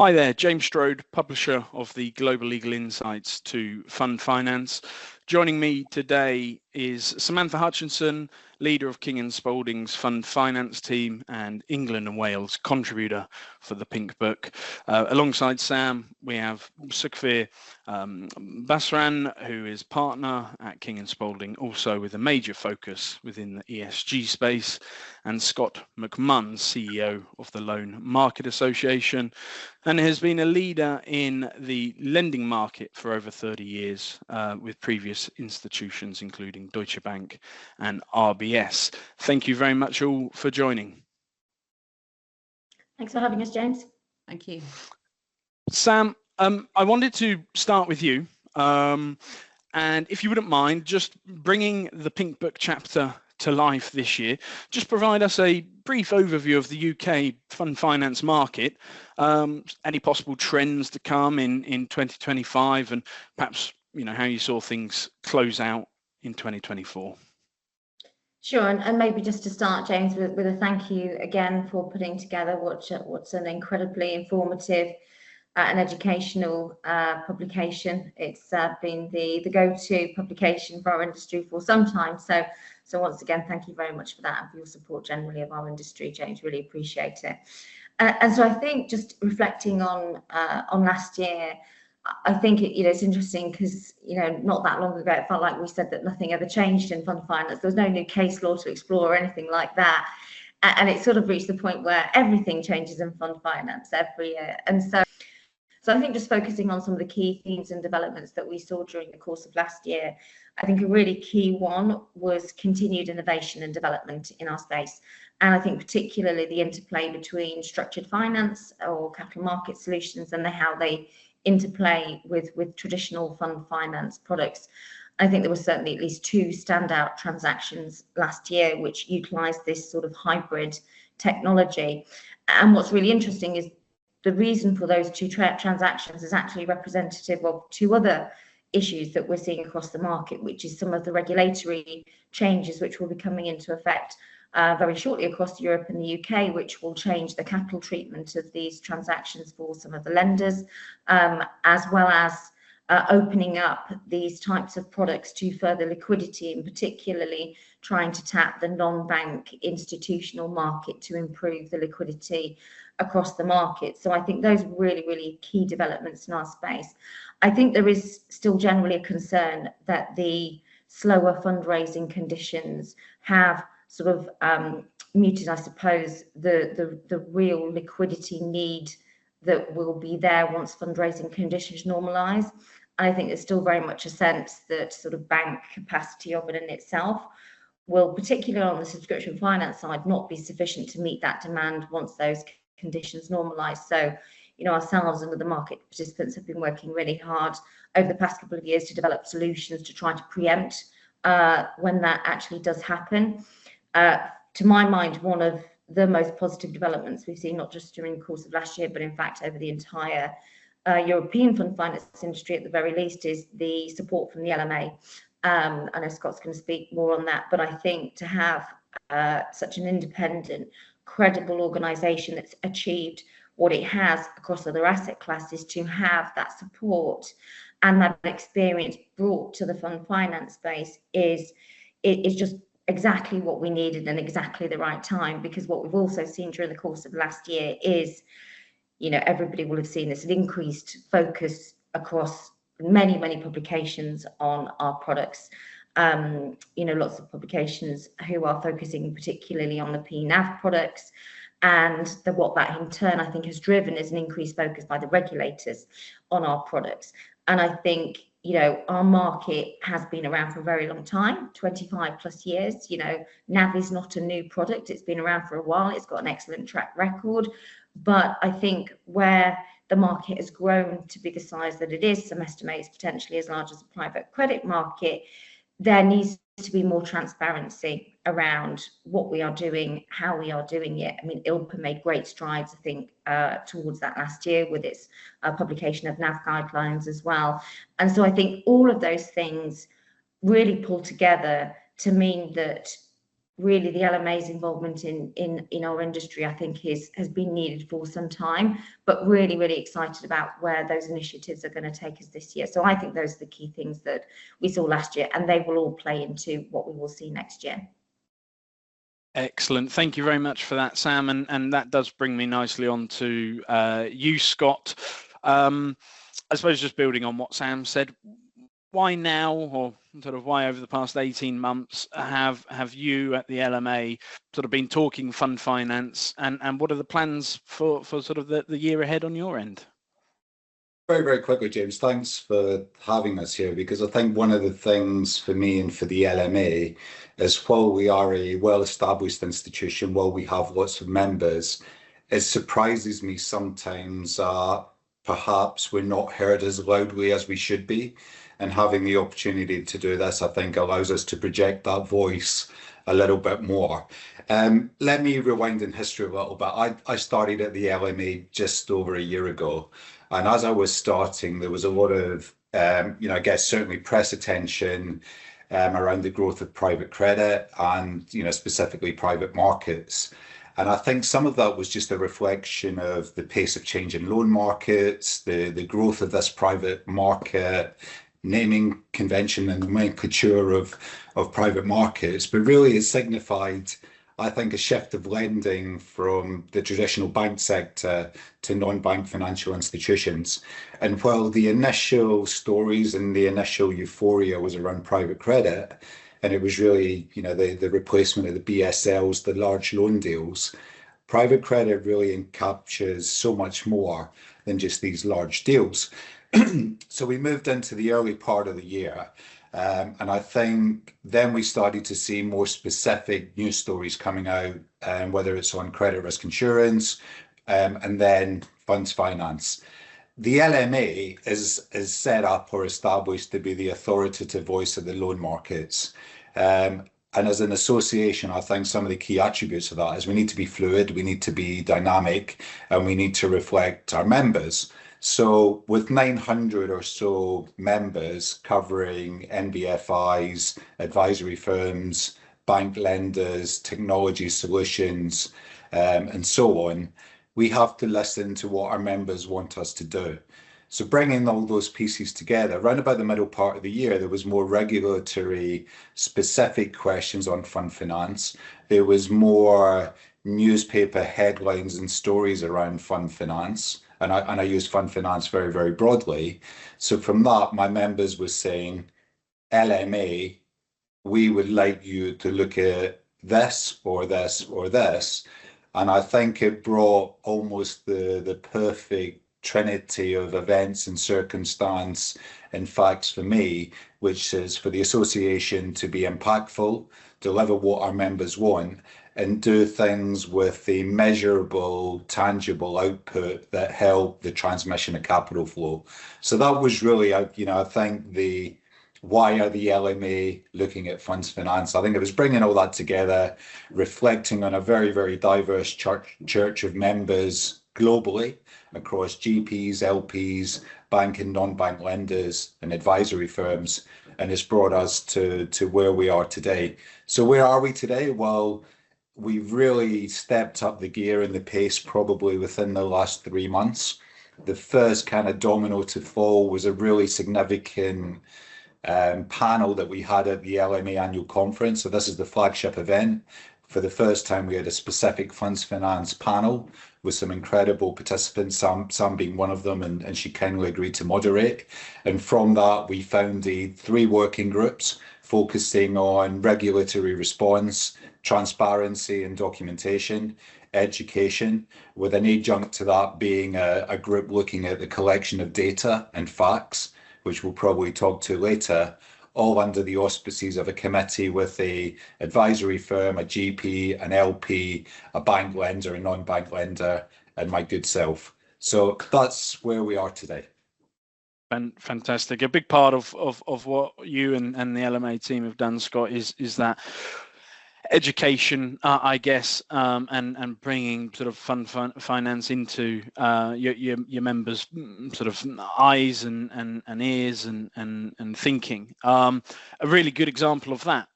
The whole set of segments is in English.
Hi there, James Strode, publisher of the Global Legal Insights to Fund Finance. Joining me today is Samantha Hutchinson, leader of King & Spalding's Fund Finance team and England and Wales contributor for the Pink Book. Alongside Sam, we have Sukhvir Basran, who is partner at King & Spalding, also with a major focus within the ESG space, and Scott McMunn, CEO of the Loan Market Association, and has been a leader in the lending market for over 30 years with previous institutions including Deutsche Bank and RBS. Thank you very much all for joining. Thanks for having us, James. Thank you. Sam, I wanted to start with you, and if you wouldn't mind just bringing the Pink Book chapter to life this year, just provide us a brief overview of the UK fund finance market, any possible trends to come in 2025, and perhaps how you saw things close out in 2024. Sure, and maybe just to start, James, with a thank you again for putting together what's an incredibly informative and educational publication. It's been the go-to publication for our industry for some time. So once again, thank you very much for that and for your support generally of our industry, James. Really appreciate it. And so I think just reflecting on last year, I think it's interesting because not that long ago it felt like we said that nothing ever changed in fund finance. There was no new case law to explore or anything like that, and it sort of reached the point where everything changes in fund finance every year. And so I think just focusing on some of the key themes and developments that we saw during the course of last year, I think a really key one was continued innovation and development in our space. And I think particularly the interplay between structured finance or capital market solutions and how they interplay with traditional fund finance products. I think there were certainly at least two standout transactions last year which utilised this sort of hybrid technology. And what's really interesting is the reason for those two transactions is actually representative of two other issues that we're seeing across the market, which is some of the regulatory changes which will be coming into effect very shortly across Europe and the UK, which will change the capital treatment of these transactions for some of the lenders, as well as opening up these types of products to further liquidity, and particularly trying to tap the non-bank institutional market to improve the liquidity across the market. So I think those are really, really key developments in our space. I think there is still generally a concern that the slower fundraising conditions have sort of muted, I suppose, the real liquidity need that will be there once fundraising conditions normalise. I think there's still very much a sense that sort of bank capacity of it in itself will, particularly on the subscription finance side, not be sufficient to meet that demand once those conditions normalise. So, ourselves and other market participants have been working really hard over the past couple of years to develop solutions to try to preempt when that actually does happen. To my mind, one of the most positive developments we've seen, not just during the course of last year, but in fact over the entire European fund finance industry at the very least, is the support from the LMA. I know Scott's going to speak more on that, but I think to have such an independent, credible organisation that's achieved what it has across other asset classes, to have that support and that experience brought to the fund finance space is just exactly what we needed and exactly the right time. Because what we've also seen during the course of last year is, everybody will have seen this, an increased focus across many publications on our products. Lots of publications who are focusing particularly on the PNAV products, and what that in turn I think has driven is an increased focus by the regulators on our products. And I think our market has been around for a very long time, 25 plus years. NAV is not a new product. It's been around for a while. It's got an excellent track record. But I think where the market has grown to be the size that it is, some estimate is potentially as large as the private credit market, there needs to be more transparency around what we are doing, how we are doing it. I mean, ILPA made great strides, I think, towards that last year with its publication of NAV guidelines as well. And so I think all of those things really pull together to mean that really the LMA's involvement in our industry, I think, has been needed for some time, but really excited about where those initiatives are going to take us this year. So I think those are the key things that we saw last year, and they will all play into what we will see next year. Excellent. Thank you very much for that, Sam. And that does bring me nicely on to you, Scott. I suppose just building on what Sam said, why now, or sort of why over the past 18 months have you at the LMA sort of been talking fund finance, and what are the plans for sort of the year ahead on your end? Very quickly, James, thanks for having us here, because I think one of the things for me and for the LMA is, while we are a well-established institution, while we have lots of members, it surprises me sometimes perhaps we're not heard as loudly as we should be. And having the opportunity to do this, I think, allows us to project that voice a little bit more. Let me rewind in history a little bit. I started at the LMA just over a year ago. And as I was starting, there was a lot of, I guess, certainly press attention around the growth of private credit and, specifically private markets. And I think some of that was just a reflection of the pace of change in loan markets, the growth of this private market, naming convention and nomenclature of private markets. But really it signified, I think, a shift of lending from the traditional bank sector to non-bank financial institutions. And while the initial stories and the initial euphoria was around private credit, and it was really, the replacement of the BSLs, the large loan deals, private credit really encaptures so much more than just these large deals. So we moved into the early part of the year, and I think then we started to see more specific news stories coming out, whether it's on credit risk insurance, and then funds finance. The LMA is set up or established to be the authoritative voice of the loan markets. And as an association, I think some of the key attributes of that is we need to be fluid, we need to be dynamic, and we need to reflect our members. So with 900 or so members covering NBFIs, advisory firms, bank lenders, technology solutions, and so on, we have to listen to what our members want us to do. So bringing all those pieces together, around about the middle part of the year, there was more regulatory specific questions on fund finance. There was more newspaper headlines and stories around fund finance. And I use fund finance very broadly. So from that, my members were saying, LMA, we would like you to look at this or this or this. And I think it brought almost the perfect trinity of events and circumstance and facts for me, which is for the association to be impactful, deliver what our members want, and do things with a measurable, tangible output that help the transmission of capital flow. So that was really, I think the why are the LMA looking at funds finance? I think it was bringing all that together, reflecting on a very diverse church of members globally across GPs, LPs, bank and non-bank lenders and advisory firms, and it's brought us to where we are today. So where are we today? Well, we've really stepped up the gear and the pace probably within the last 3 months. The first kind of domino to fall was a really significant panel that we had at the LMA annual conference. So this is the flagship event. For the first time, we had a specific funds finance panel with some incredible participants, Sam being one of them, and she kindly agreed to moderate. And from that, we founded 3 working groups focusing on regulatory response, transparency and documentation, education, with an adjunct to that being a group looking at the collection of data and facts, which we'll probably talk to later, all under the auspices of a committee with a advisory firm, a GP, an LP, a bank lender, a non-bank lender, and my good self. So that's where we are today. Fantastic. A big part of what you and the LMA team have done, Scott, is that education, I guess, and bringing sort of fund finance into your members' sort of eyes and ears and thinking. A really good example of that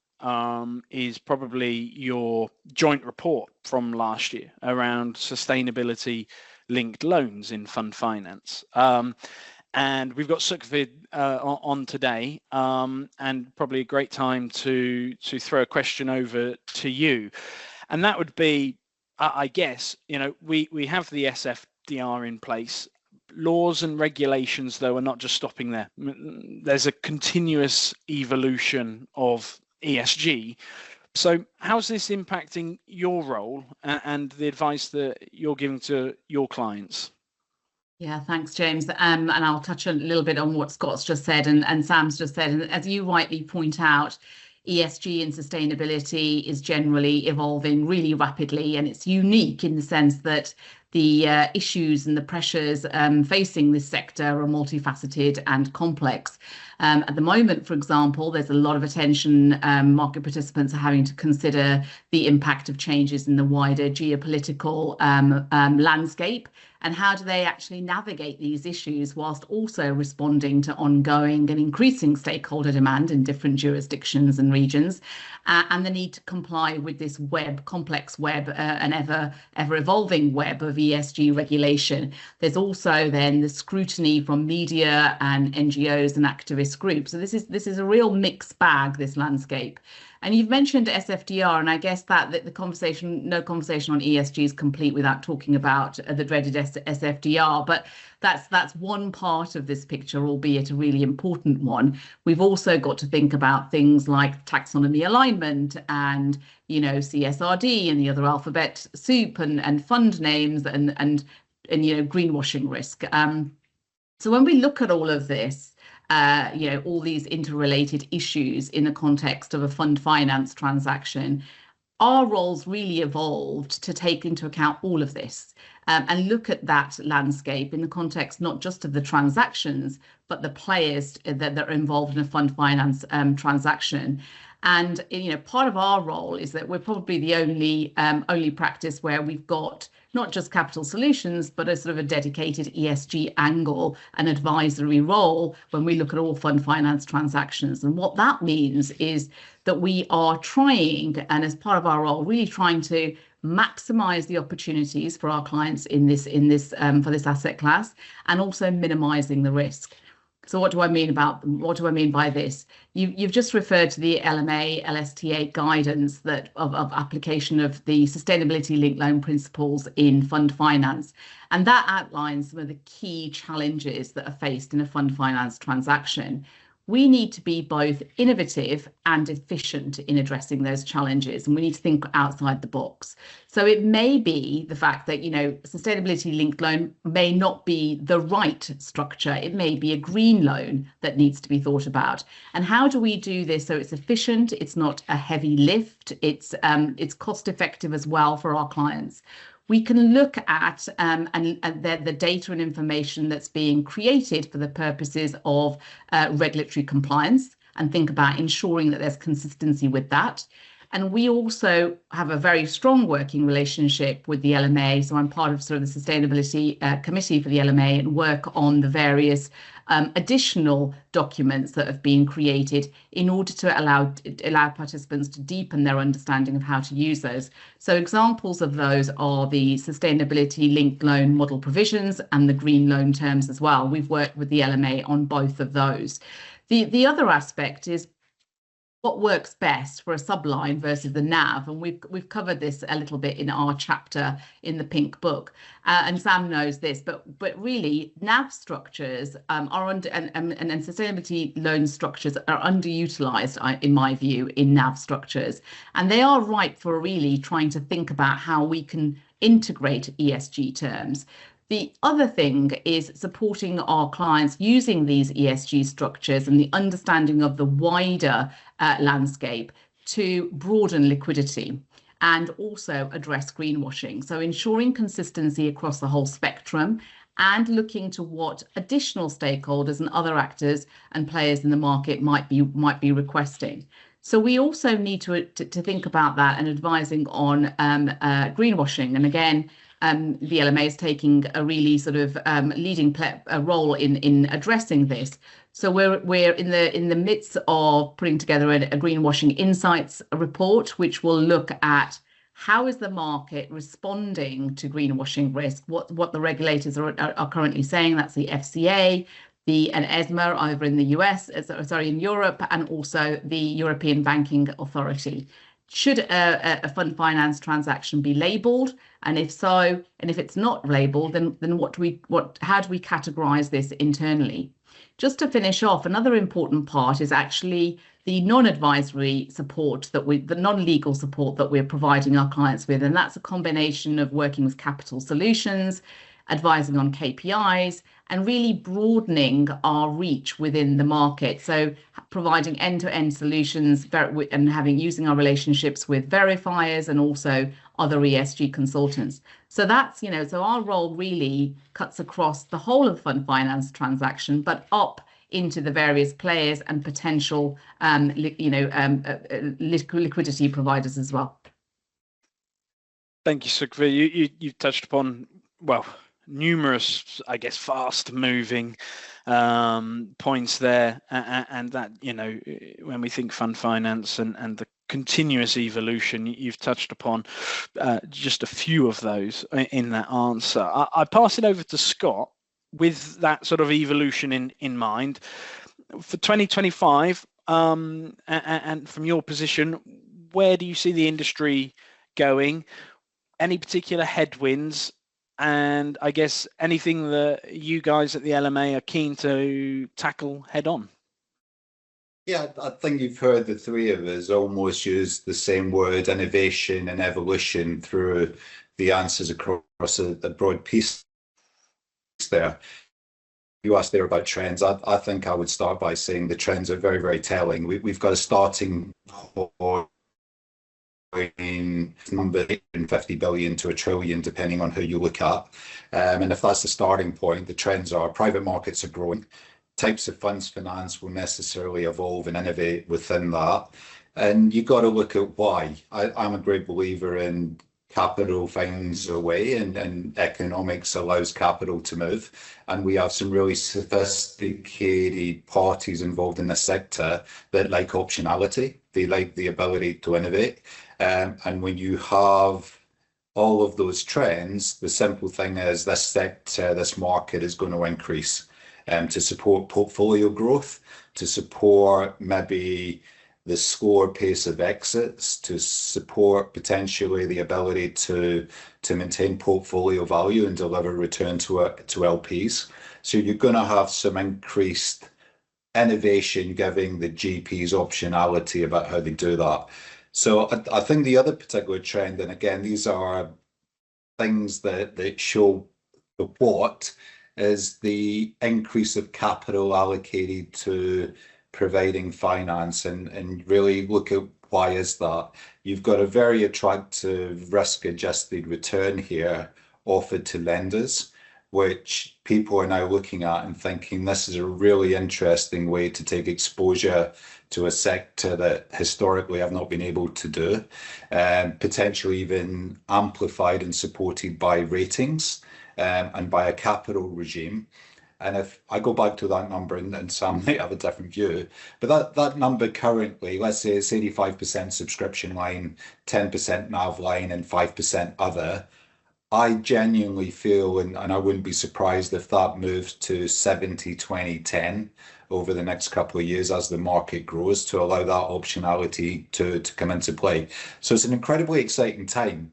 is probably your joint report from last year around sustainability linked loans in fund finance. And we've got Sukhvir on today, and probably a great time to throw a question over to you. And that would be, I guess, we have the SFDR in place. Laws and regulations, though, are not just stopping there. There's a continuous evolution of ESG. So how's this impacting your role and the advice that you're giving to your clients? Yeah, thanks, James. And I'll touch a little bit on what Scott's just said and Sam's just said. And as you rightly point out, ESG and sustainability is generally evolving really rapidly, and it's unique in the sense that the issues and the pressures facing this sector are multifaceted and complex. At the moment, for example, there's a lot of attention. Market participants are having to consider the impact of changes in the wider geopolitical landscape, and how do they actually navigate these issues whilst also responding to ongoing and increasing stakeholder demand in different jurisdictions and regions, and the need to comply with this complex web, an ever evolving web of ESG regulation. There's also then the scrutiny from media and NGOs and activist groups. So this is a real mixed bag, this landscape. And you've mentioned SFDR, and I guess that no conversation on ESG is complete without talking about the dreaded SFDR. But that's one part of this picture, albeit a really important one. We've also got to think about things like taxonomy alignment and CSRD and the other alphabet soup and fund names and greenwashing risk. So when we look at all of this, all these interrelated issues in the context of a fund finance transaction, our roles really evolved to take into account all of this and look at that landscape in the context not just of the transactions, but the players that are involved in a fund finance transaction. And part of our role is that we're probably the only practice where we've got not just capital solutions, but a sort of a dedicated ESG angle and advisory role when we look at all fund finance transactions. And what that means is that we are trying, and as part of our role, really trying to maximize the opportunities for our clients in this for this asset class, and also minimizing the risk. So what do I mean by this? You've just referred to the LMA, LSTA guidance of application of the sustainability linked loan principles in fund finance. And that outlines some of the key challenges that are faced in a fund finance transaction. We need to be both innovative and efficient in addressing those challenges, and we need to think outside the box. So it may be the fact that, sustainability linked loan may not be the right structure. It may be a green loan that needs to be thought about. And how do we do this so it's efficient, it's not a heavy lift, it's cost effective as well for our clients? We can look at the data and information that's being created for the purposes of regulatory compliance and think about ensuring that there's consistency with that. And we also have a very strong working relationship with the LMA. So I'm part of sort of the sustainability committee for the LMA and work on the various additional documents that have been created in order to allow participants to deepen their understanding of how to use those. So examples of those are the sustainability linked loan model provisions and the green loan terms as well. We've worked with the LMA on both of those. The other aspect is what works best for a subline versus the NAV, and we've covered this a little bit in our chapter in the Pink Book, and Sam knows this, but really NAV structures are under and sustainability loan structures are underutilized, in my view, in NAV structures, and they are ripe for really trying to think about how we can integrate ESG terms. The other thing is supporting our clients using these ESG structures and the understanding of the wider landscape to broaden liquidity and also address greenwashing. So ensuring consistency across the whole spectrum and looking to what additional stakeholders and other actors and players in the market might be requesting. So we also need to think about that and advising on greenwashing. And again, the LMA is taking a really sort of leading role in addressing this. So we're in the midst of putting together a greenwashing insights report, which will look at how is the market responding to greenwashing risk, what the regulators are currently saying. That's the FCA, and ESMA over in the US, in Europe, and also the European Banking Authority. Should a fund finance transaction be labelled, and if so, and if it's not labelled, then how do we categorise this internally? Just to finish off, another important part is actually the non-advisory support the non-legal support that we're providing our clients with, and that's a combination of working with capital solutions, advising on KPIs, and really broadening our reach within the market. So providing end-to-end solutions and using our relationships with verifiers and also other ESG consultants. So that's, so our role really cuts across the whole of the fund finance transaction, but up into the various players and potential, liquidity providers as well. Thank you, Sukhvir. You've touched upon, well, numerous, I guess, fast-moving points there, and that, when we think fund finance and the continuous evolution, you've touched upon just a few of those in that answer. I pass it over to Scott with that sort of evolution in mind for 2025, and from your position, where do you see the industry going? Any particular headwinds? And I guess anything that you guys at the LMA are keen to tackle head on? Yeah, I think you've heard the three of us almost use the same word, innovation and evolution, through the answers across a broad piece there. You asked there about trends. I think I would start by saying the trends are very, very telling. We've got a starting point in number 50 billion to 1 trillion, depending on who you look at. And if that's the starting point, the trends are private markets are growing. Types of funds finance will necessarily evolve and innovate within that. And you've got to look at why. I'm a great believer in capital finds a way, and economics allows capital to move. And we have some really sophisticated parties involved in the sector that like optionality. They like the ability to innovate. And when you have all of those trends, the simple thing is this sector, this market is going to increase to support portfolio growth, to support maybe the slower pace of exits, to support potentially the ability to maintain portfolio value and deliver return to LPs. So you're going to have some increased innovation giving the GPs optionality about how they do that. So I think the other particular trend, and again, these are things that show the what, is the increase of capital allocated to providing finance, and really look at why is that. You've got a very attractive risk-adjusted return here offered to lenders, which people are now looking at and thinking this is a really interesting way to take exposure to a sector that historically have not been able to do, potentially even amplified and supported by ratings and by a capital regime. And if I go back to that number, and Sam might have a different view, but that number currently, let's say it's 85% subscription line, 10% NAV line, and 5% other. I genuinely feel, and I wouldn't be surprised if that moves to 70, 20, 10 over the next couple of years as the market grows, to allow that optionality to come into play. So it's an incredibly exciting time.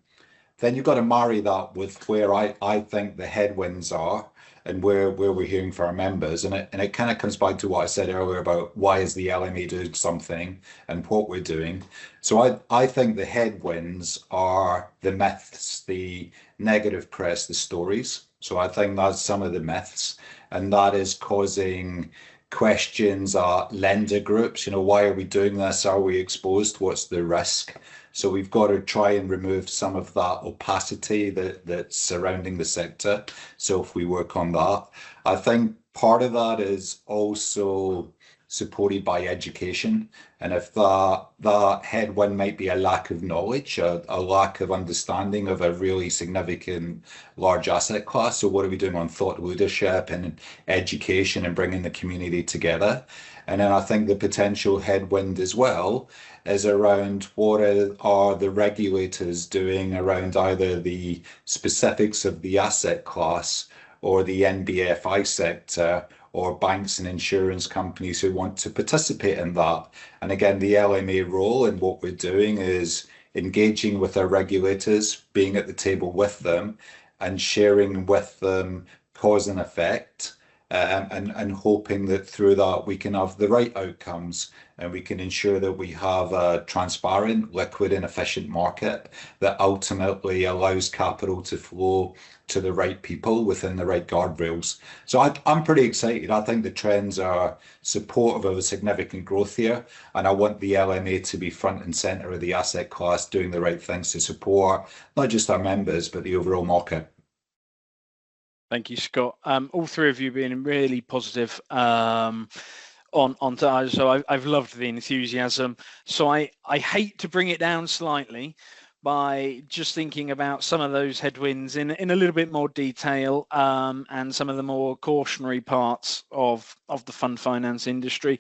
Then you've got to marry that with where I think the headwinds are, and where we're hearing from our members. And it kind of comes back to what I said earlier about why is the LMA doing something and what we're doing. So I think the headwinds are the myths, the negative press, the stories. So I think that's some of the myths, and that is causing questions at lender groups. Why are we doing this? Are we exposed? What's the risk? So we've got to try and remove some of that opacity that's surrounding the sector. So if we work on that, I think part of that is also supported by education. And if that headwind might be a lack of knowledge, a lack of understanding of a really significant large asset class. So what are we doing on thought leadership and education and bringing the community together? And then I think the potential headwind as well is around what are the regulators doing around either the specifics of the asset class or the NBFI sector, or banks and insurance companies who want to participate in that. And again, the LMA role and what we're doing is engaging with our regulators, being at the table with them and sharing with them cause and effect, and hoping that through that we can have the right outcomes and we can ensure that we have a transparent, liquid and efficient market that ultimately allows capital to flow to the right people within the right guardrails. So I'm pretty excited. I think the trends are supportive of a significant growth here, and I want the LMA to be front and centre of the asset class, doing the right things to support not just our members, but the overall market. Thank you, Scott. All three of you being really positive on to, so I've loved the enthusiasm. So I hate to bring it down slightly by just thinking about some of those headwinds in a little bit more detail, and some of the more cautionary parts of the fund finance industry.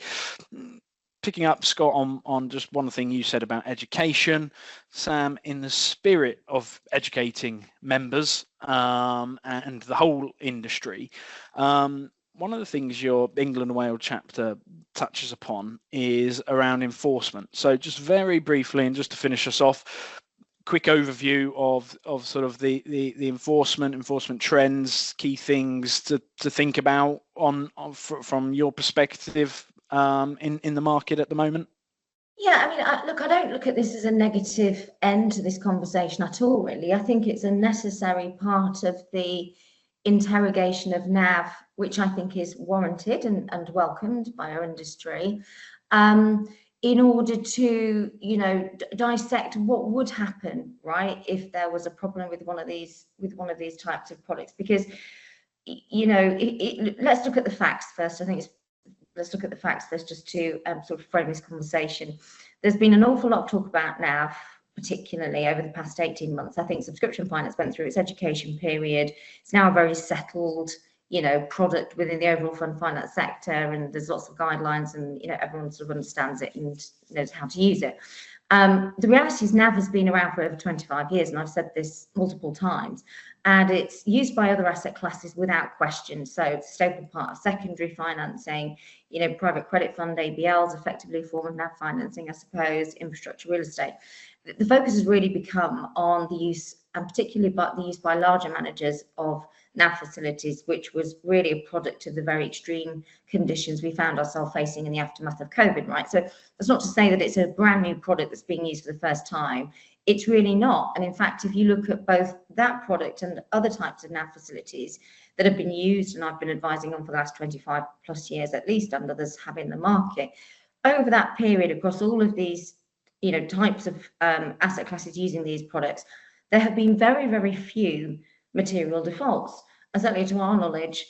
Picking up, Scott, on just one thing you said about education, Sam, in the spirit of educating members and the whole industry, one of the things your England and Wales chapter touches upon is around enforcement. So just very briefly, and just to finish us off, quick overview of sort of the enforcement trends, key things to think about from your perspective in the market at the moment. Yeah, I mean, I don't look at this as a negative end to this conversation at all, really. I think it's a necessary part of the interrogation of NAV, which I think is warranted and welcomed by our industry, in order to, dissect what would happen, right, if there was a problem with one of these types of products. Because, let's look at the facts first. Let's look at the facts first, just to sort of frame this conversation. There's been an awful lot of talk about NAV, particularly over the past 18 months. I think subscription finance went through its education period. It's now a very settled, product within the overall fund finance sector, and there's lots of guidelines, and everyone sort of understands it and knows how to use it. The reality is NAV has been around for over 25 years, and I've said this multiple times, and it's used by other asset classes without question. So it's a staple part of secondary financing, private credit fund, ABLs, effectively a form of NAV financing, I suppose, infrastructure, real estate. The focus has really become on the use, and particularly the use by larger managers of NAV facilities, which was really a product of the very extreme conditions we found ourselves facing in the aftermath of COVID, right? So that's not to say that it's a brand new product that's being used for the first time. It's really not. And in fact, if you look at both that product and other types of NAV facilities that have been used, and I've been advising on for the last 25 plus years, at least, and others have in the market, over that period, across all of these, types of asset classes using these products, there have been very, very few material defaults. And certainly to our knowledge,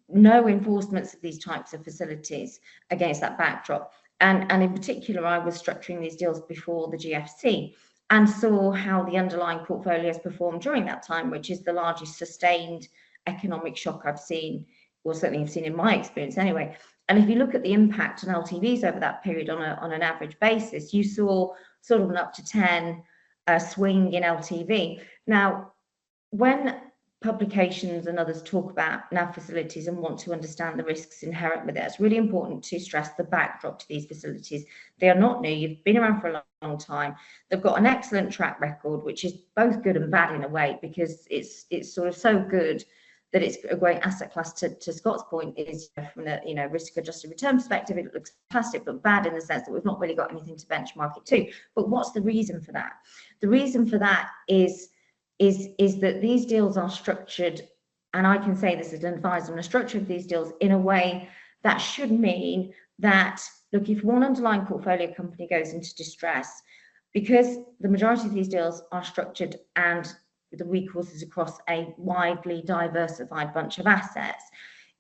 no enforcements of these types of facilities against that backdrop. And in particular, I was structuring these deals before the GFC and saw how the underlying portfolios performed during that time, which is the largest sustained economic shock I've seen, or certainly I've seen in my experience anyway. And if you look at the impact on LTVs over that period on an average basis, you saw sort of an up to 10 swing in LTV. Now, when publications and others talk about NAV facilities and want to understand the risks inherent with it, it's really important to stress the backdrop to these facilities. They are not new. You've been around for a long time. They've got an excellent track record, which is both good and bad in a way, because it's sort of so good that it's a great asset class. To Scott's point, is from a risk-adjusted return perspective, it looks fantastic, but bad in the sense that we've not really got anything to benchmark it to. But what's the reason for that? The reason for that is that these deals are structured, and I can say this as an advisor, on the structure of these deals in a way that should mean that, look, if one underlying portfolio company goes into distress, because the majority of these deals are structured and the recourse is across a widely diversified bunch of assets,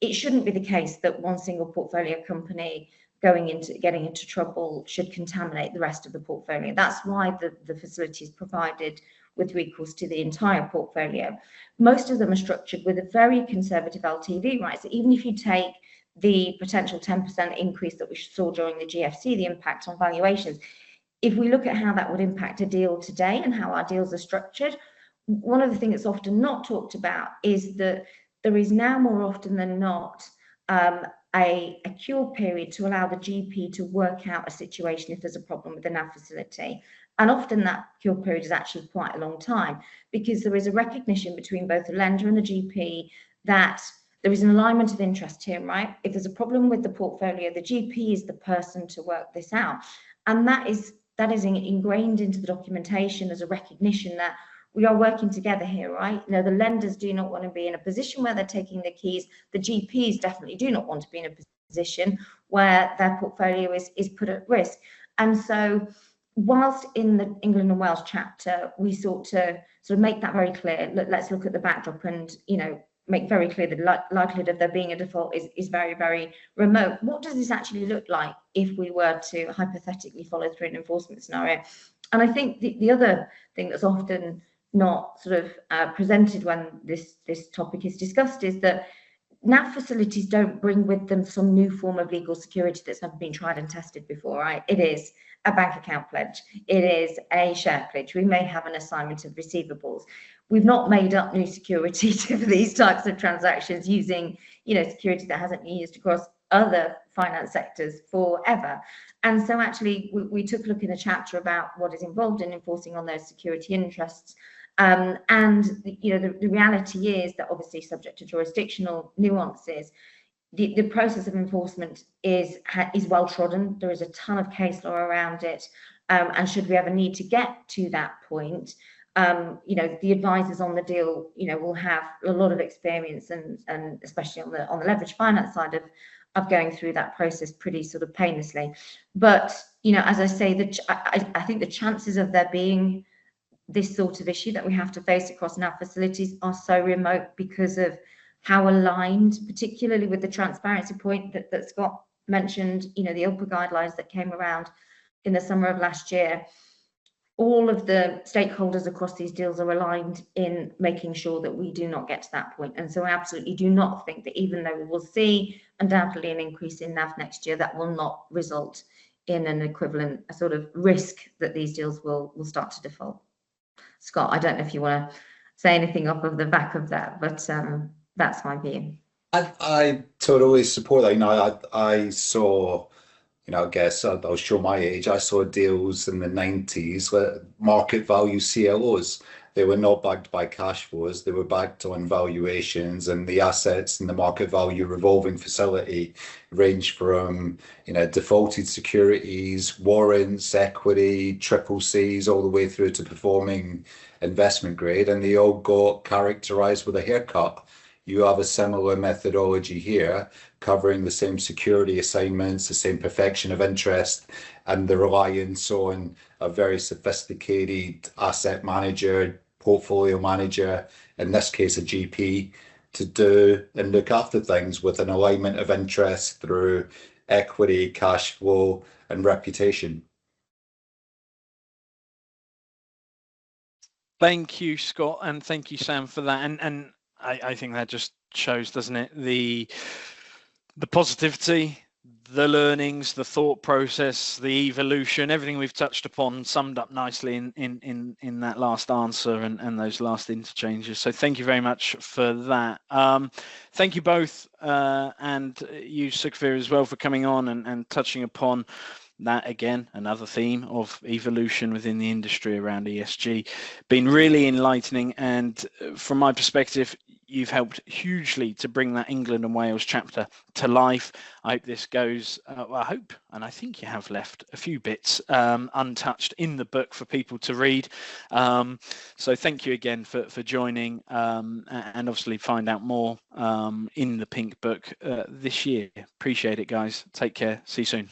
it shouldn't be the case that one single portfolio company getting into trouble should contaminate the rest of the portfolio. That's why the facility is provided with recourse to the entire portfolio. Most of them are structured with a very conservative LTV, right? So even if you take the potential 10% increase that we saw during the GFC, the impact on valuations, if we look at how that would impact a deal today and how our deals are structured, one of the things that's often not talked about is that there is now more often than not a cure period to allow the GP to work out a situation if there's a problem with the NAV facility. And often that cure period is actually quite a long time, because there is a recognition between both the lender and the GP that there is an alignment of interest here, right? If there's a problem with the portfolio, the GP is the person to work this out. And that is ingrained into the documentation as a recognition that we are working together here, right? You know, the lenders do not want to be in a position where they're taking the keys. The GPs definitely do not want to be in a position where their portfolio is put at risk. And so whilst in the England and Wales chapter, we sought to sort of make that very clear. Let's look at the backdrop and, you know, make very clear the likelihood of there being a default is very, very remote. What does this actually look like if we were to hypothetically follow through an enforcement scenario? And I think the other thing that's often not sort of presented when this topic is discussed is that NAV facilities don't bring with them some new form of legal security that's never been tried and tested before, right? It is a bank account pledge. It is a share pledge. We may have an assignment of receivables. We've not made up new security for these types of transactions using, you know, security that hasn't been used across other finance sectors forever. And so actually we took a look in the chapter about what is involved in enforcing on those security interests. And you know, the reality is that obviously subject to jurisdictional nuances, the process of enforcement is well trodden. There is a ton of case law around it, and should we ever need to get to that point, you know, the advisors on the deal, you know, will have a lot of experience, and especially on the leverage finance side of going through that process pretty sort of painlessly. But you know, as I say, I think the chances of there being this sort of issue that we have to face across NAV facilities are so remote because of how aligned, particularly with the transparency point that Scott mentioned, you know, the ILPA guidelines that came around in the summer of last year. All of the stakeholders across these deals are aligned in making sure that we do not get to that point. And so I absolutely do not think that even though we will see undoubtedly an increase in NAV next year, that will not result in an equivalent sort of risk that these deals will start to default. Scott, I don't know if you want to say anything off of the back of that, but that's my view. I totally support that. You know, I saw, you know, I guess I'll show my age. I saw deals in the 90s where market value CLOs. They were not backed by cash flows. They were backed on valuations, and the assets and the market value revolving facility ranged from, you know, defaulted securities, warrants, equity, triple Cs, all the way through to performing investment grade, and they all got characterized with a haircut. You have a similar methodology here, covering the same security assignments, the same perfection of interest, and the reliance on a very sophisticated asset manager, portfolio manager, in this case a GP, to do and look after things with an alignment of interest through equity, cash flow, and reputation. Thank you, Scott, and thank you, Sam, for that. And I think that just shows, doesn't it, the positivity, the learnings, the thought process, the evolution, everything we've touched upon summed up nicely in that last answer and those last interchanges. So thank you very much for that. Thank you both, and you, Sukhvir, as well, for coming on and touching upon that, again, another theme of evolution within the industry around ESG. Been really enlightening, and from my perspective, you've helped hugely to bring that England and Wales chapter to life. I hope this goes, well, I hope, and I think you have left a few bits untouched in the book for people to read. So thank you again for joining, and obviously find out more in the Pink Book this year. Appreciate it, guys. Take care. See you soon.